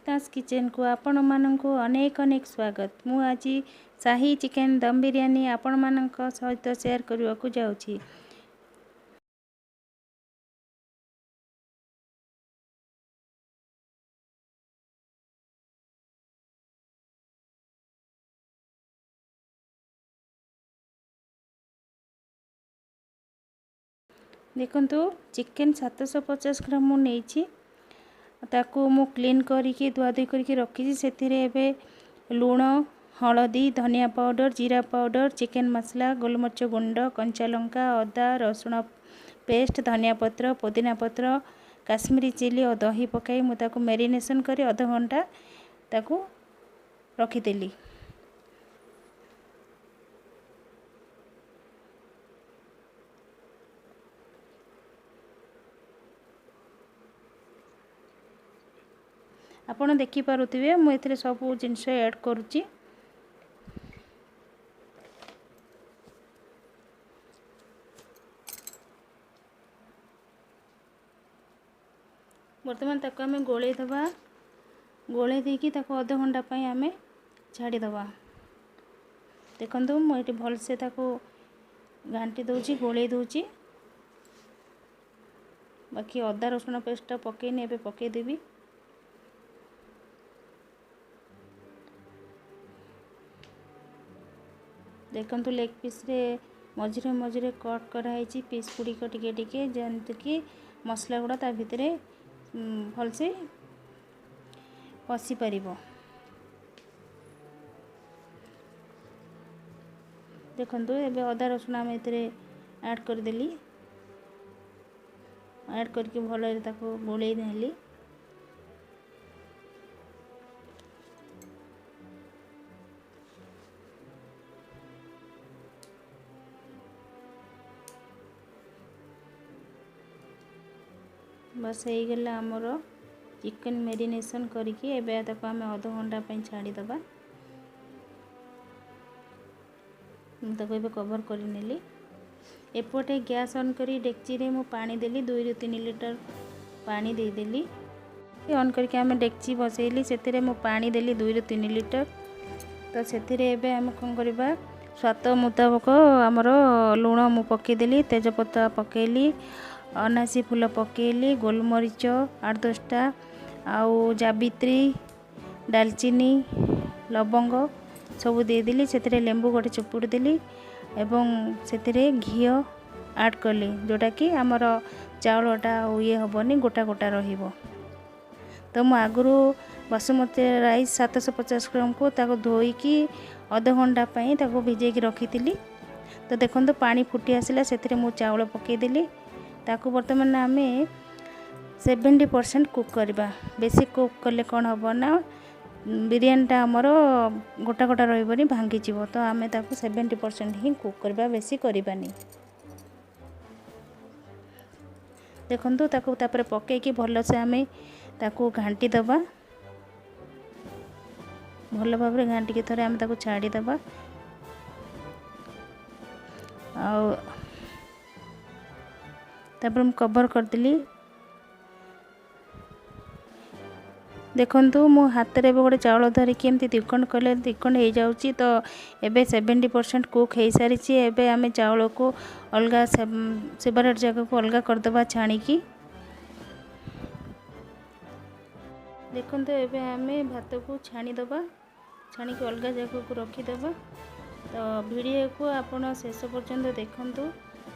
सुमिता's kitchen को आपण मानंकु अनेक अनेक स्वागत। मु आज शाही चिकेन दम बिरयानी आपण मानंक सहित शेयर करने को जाउछि। देखंतु चिकेन 750 ग्राम मु नेछि ताकू मु क्लीन करिकी धुआधुई करिकी रखी। से लुण हलदी धनिया पाउडर जीरा पाउडर चिकेन मसला गोलमरिच गुंड कंचा लंका अदा रसुण पेस्ट धनिया पत्र पुदीना पत्र काश्मीरी चिली और दही पकाई मुझे मैरिनेशन करी आधा घंटा ताकू रखीदेली। आपण देखि पारुथिबे मु एथिरे सब जिंस ऐड करूची। बर्तमान ताको आमे गोळे दबा गोळे देकी ताको आधा घंटा पई आमे छाडी दबा। देखंतु मु एठी भल से ताको घांटी दोची गोळे दोची। बाकी अदा रसुण पेस्ट पकई ने बे पकई देबी। देखंतु लेग पीस रे मझिरे मझिरे कट कराई पीस गुड़िक टिके टिके जंतु कि मसला गुड़ा ता भितरे भल से पसी परिबो। देखंतु एबे अदा रसुण आम एतरे ऐड कर देली। ऐड करके भल रे ताको गोलेई देली। बस हो गला आमर चिकेन मैरिनेशन करके एबे ताको आमे आधा घंटा पई छाड़ी दबा। ताको एबे कवर करी नेली। एपटे गैस ऑन करी डेक्ची रे मु पानी देली 2 ରୁ 3 लीटर पानी दे देली। ऑन करके आमे डेक्ची बसैली सेतिरे मु पानी देली 2 ରୁ 3 लीटर। तो सेतिरे एबे आमे कोन करबा स्वाद मुताबिक आमर लुण मु पकई देली तेजपत्ता पकेली अनासी फूल पकेली गोलमरीच 8-10टा आउ जावित्री दालचीनी लवंग सब देदेली। से लेंबू गोटे चुपुड़ देली एवं से घी ऐड कली जोटा कि आमर चाउलटा ये हेनी गोटा गोटा रहिबो। तो मु आगु बासमती राइस 750 ग्राम को ताको धोईकी आधा घंटा पई ताको भिजेकी रखी। तो देखो पानी फुटी आसला से मु चाउल पकईदेली। ताकू बर्तमान आमे 70% कुक करबा। बेसी कुक कले कौन हम ना बिरयानीटा आमर गोटा गोटा रही भांगी जीव। तो आमे ताकू 70% ही कुक करबा बेसी करबानी। देखंतु ताकू तापर पकईकी भल से आमे ताकू घांटी दबा। भल भाबरे घांटी के थरे आमे ताकू छाड़ी दबा। आ तापर कवर करदेली। देखंतु मो हाथ रे गोटे चाउल धरिकी एमती दिखंड कले दिखंड हो जाउची। तो एबे 70% कुक हो सारी। एबे आमे चाउल को अलग सेपरेट जगह को अलग करदबा छाणीकी। देखंतु एबे आमे भात को छाणी दबा छाणी के अलग जगह को रखी दबा। तो वीडियो को आपण शेष पर्यंत देखंतु।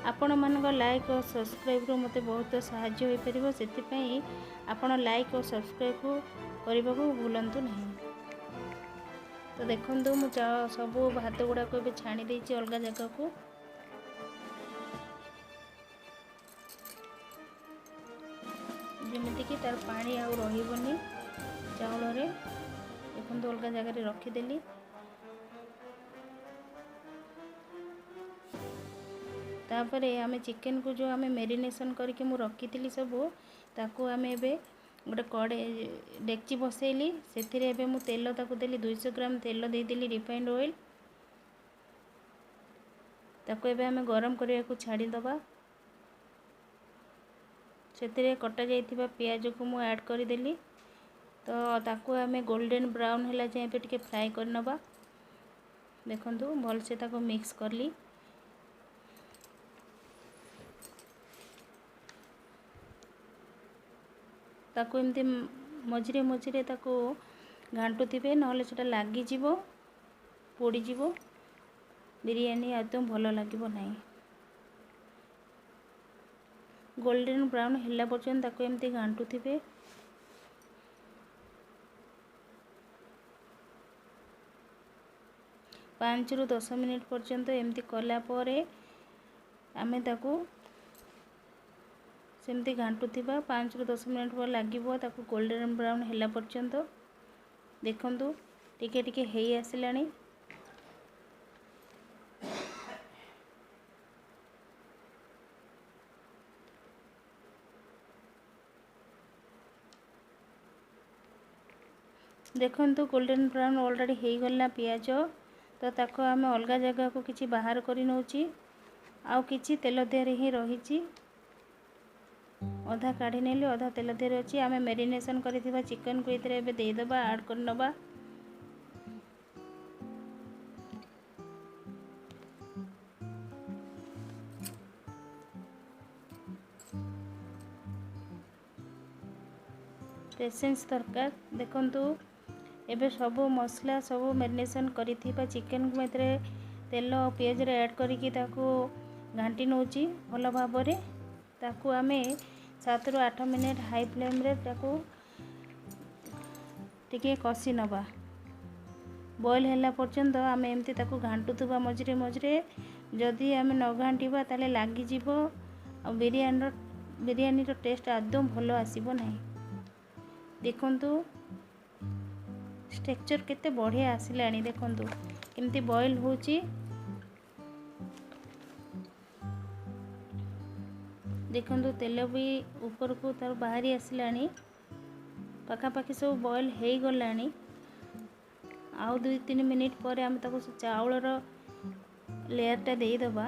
आपण मानक लाइक और सब्सक्राइब रो मते बहुत सहाय्य होई परिबो। सेति पई आपण लाइक और सब्सक्राइब को करबा को भूलंतु नहीं। तो देखंतु मु सब भात गुडा को बे छाणी देछि अलग जगह को। जेमिति कि तार पानी आ रहिबोनी चाउल रे। देखंतु अलग जगह रे रखी देली। तापरे आमे चिकेन को जो आमे मैरिनेशन करके मु रखी थी सब ताकू आमे एबे गोटे कड़े डेक्ची बसैली। से एबे मु तेल ताकू देली 200 ग्राम तेल दे देली रिफाइंड ऑयल। ताकू एबे आमे गरम करिया को छाड़ी दबा। से कटा जाइथिबा पियाज को मु ऐड कर देली। तो ताकू आमे गोल्डन ब्राउन हैला जाए पे टिके फ्राए कर नबा। देखंतु भल से ताको मिक्स करली। ताको एमती मझिरे मझिरे ताको घांटुथिबे नहले सेटा लागी जीवो, पोड़ी जीवो, बिरयानी एकदम भल लागिबो नाही। गोल्डन ब्राउन हैला पर्यंत ताको एमती घांटुथिबे। 5 ରୁ 10 मिनिट पर्यंत एमती कला परे आमे ताको सेमती घांटुथिबा। 5 ରୁ 10 मिनिट पर लागिबो ताको गोल्डन ब्राउन हैला पर्यंत। देखंतु टिके टिके हेई आसिलानी। देखंतु गोल्डन ब्राउन ऑलरेडी हेई गला पियाज। तो ताको आमे अलगा जगह को किछि बाहर करि नउची। आउ किछि तेल देहरे ही रहिछि। अधा काढ़ी नेली अधा तेल देहरे अछि। आमे मैरिनेशन करिथिबा चिकन को इतरे एबे देई दबा, ऐड कर नबा। पेशेंस दरकार। देखंतु एबे सब मसला सब मैरिनेशन करिथिबा चिकन को इतरे तेल पियाज रे ऐड करिकि ताको घांटी नउची भल भाबरे। ताको आमे 7 ରୁ 8 मिनिट हाई फ्लेम रे ताको टिके कसी नबा। बॉयल हैला पर्यंत आमे एमती ताको घांटुथबा मझिरे मझिरे। जदि आमे न घांटीबा ताले लागी जीवो आ बिरयानी रो टेस्ट एकदम भलो आसीबो नाही। देखंतु टेक्सचर केते बढ़िया आसिलानी। देखंतु केमती बॉयल होची। देखंतु तेल भी ऊपर को तार बाहरी आसिलानी। पाखा पाखी सब बॉयल हेई गलानी। आउ 2-3 मिनिट पर आम ताको चाउल रो लेयर टा देई दबा।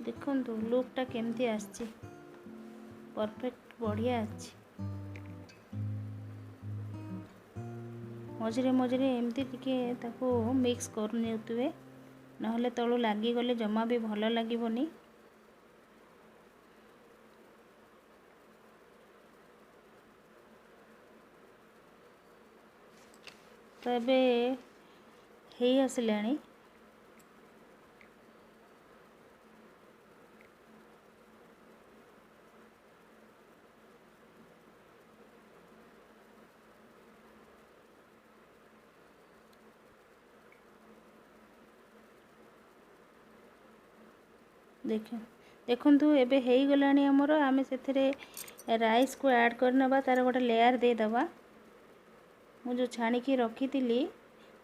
देखंतु लुक टा केमती आछि, परफेक्ट बढ़िया अछि। मझिरे मझिरे एमती टिके ताको मिक्स करनेउतबे नहले तळु लागी गले जमा भी भलो लागिबोनी। तो एबे हेई आसिलानी। देखंतु एबे हेई गलानी हमर। आमे सेथिरे राइस को ऐड करनबा। तार गोटे लेयर दे दबा। मु जो छाणी की रखी तिली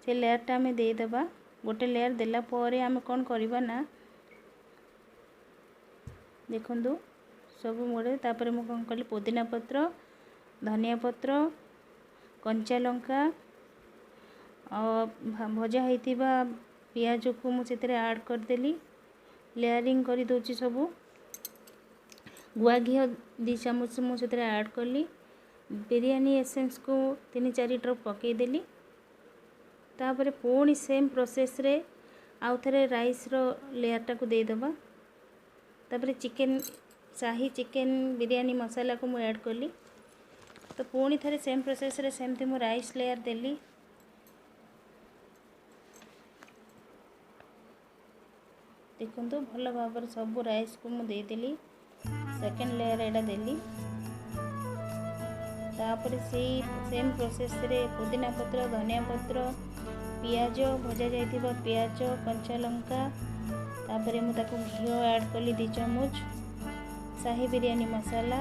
से लेयर टा आमे दे दबा। गोटे लेयर देला परे आमे कोन करबा ना, देखंतु सब मोड़े। तापर मु कोन कली पुदीना पत्र, धनिया पत्र, कंचा लंका और भजा हेतिबा पियाज को मु सेथिरे ऐड कर देली। लेयरिंग करी दोची सबू। गुआ घी 2 चामच मु सेथिरे ऐड करली। बिरयानी एसेंस को 3-4 ड्रॉप पकई देली। तापर पुणी सेम प्रोसेस रे आउ थरे राइस रो लेयर टा को दे दबा। तापर चिकन शाही चिकन बिरयानी मसाला को मु ऐड करली। तो पुणी थरे सेम प्रोसेस रे सेमती मु राइस लेयर देली। देखंतु भल भाबर सब राइस को मु दे देली। सेकंड लेयर एडा देली। तापर सेम प्रोसेस रे पुदीना पत्र, धनिया पत्र, पियाज भजा जाइथिबा पियाज, कंचा लंका, तापर मु ताको घी ऐड करली 2 चम्मच, शाही बिरयानी मसाला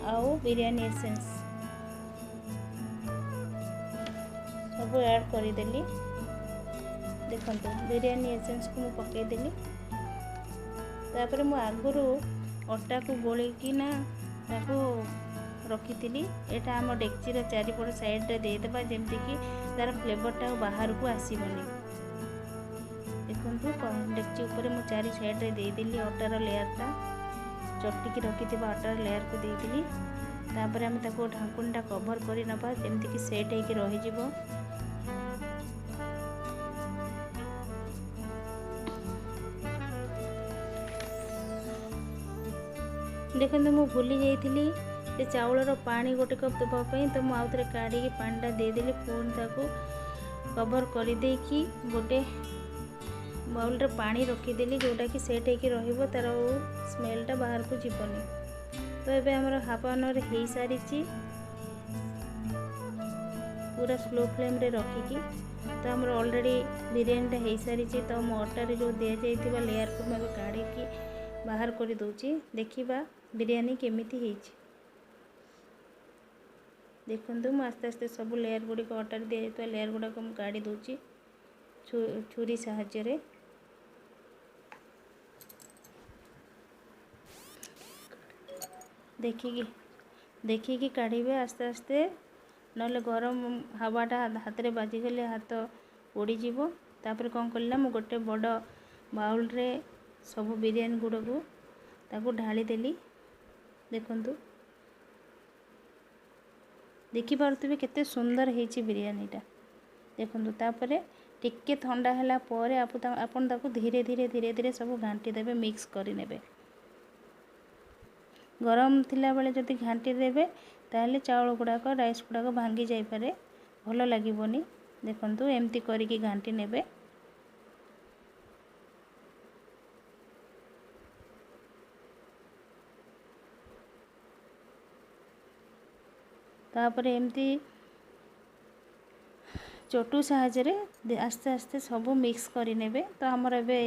आउ बिरयानी एसेंस सब ऐड करी देली। देखंतु बिरयानी एसेंस को मु पकई देली। तापर मु आगुरु अटा को गोली की ना ताको रखी थिली। एटा हम डेक्ची रो चारिपट साइड रे दे देबा जेमति कि तार फ्लेवर टा बाहर को आसीबनी। देखंतु डेक्ची ऊपर मु चारि साइड रे दे देली अटा रो लेयर टा। चटकी रखी अटार लेयर को देदेली। तापर आम ताको ढाकुणटा कभर कर नवा जमीक सेट होकर रही। देखो मु भूली जाइली से चाउलर पानी गोटे कप देवाई, तो मुझे आउ थे काढ़ी पानीटा देदेली। पुणी ताको कभर कर गोटे बाउल पानी रखीदेली जोटा कि सेट होकर रहिबो, तार स्मेलटा बाहर को जीवनी। तो ये आमर हाफ एन आवर हो सारी पूरा स्लो फ्लेम रे रखिकी। तो आमर ऑलरेडी बिरयानीटा हो सारी। तो मो अटारे जो दि जाइए लेयर को मैं काढ़ी बाहर कर दूची। देखिबा बिरयानी केमिति होइछि। देखंतु मु आस्ते आस्ते सब लेयर गुड़ी को अटारे दि जाइए लेयर गुड़ा को मुझे काढ़ी दूची छुरी साहाय्य रे। देखिकी काढ़े आस्ते आस्ते, नले गरम हवाटा हाथ में बाजिगले हाथ पोड़ीज। तापर कौन करला मु गोटे बड़ बाउल रे सब बिरयानी गुड़ को ताकू ढाली देली। देखंतु देखि पारुथिबे केते सुंदर हेछि बिरयानीटा। देखंतु तापर टिके ठंडा होला परे आपन ताकू धीरे धीरे सब घांटी देबे, मिक्स करि नेबे। गरम थिला बेले जदि घांटी देबे ताहले चाउल गुड़ाक राइस गुड़ाक भांगी जाई पारे, भल लागिबोनी। देखंतु एमती करिकी घांटी नेबे। तापर एमती चटू साहाय्य आस्ते आस्ते सब मिक्स करि नेबे। तो हमर एबे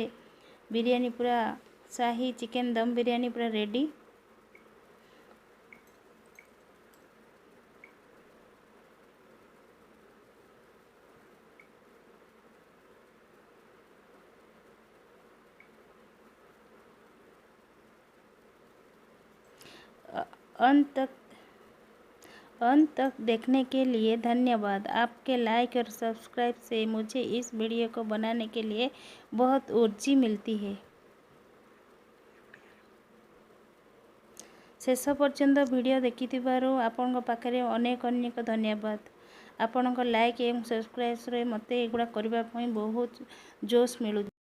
बिरयानी पूरा शाही चिकन दम बिरयानी पूरा रेडी। अंत तक देखने के लिए धन्यवाद। आपके लाइक और सब्सक्राइब से मुझे इस वीडियो को बनाने के लिए बहुत ऊर्जा मिलती है। शेष पर्यंत वीडियो देखिथिबारु आपन पाखरे अनेक अनेक धन्यवाद। आपन लाइक एवं सब्सक्राइब रे मते एगुड़ा करबा पई बहुत जोश मिलु।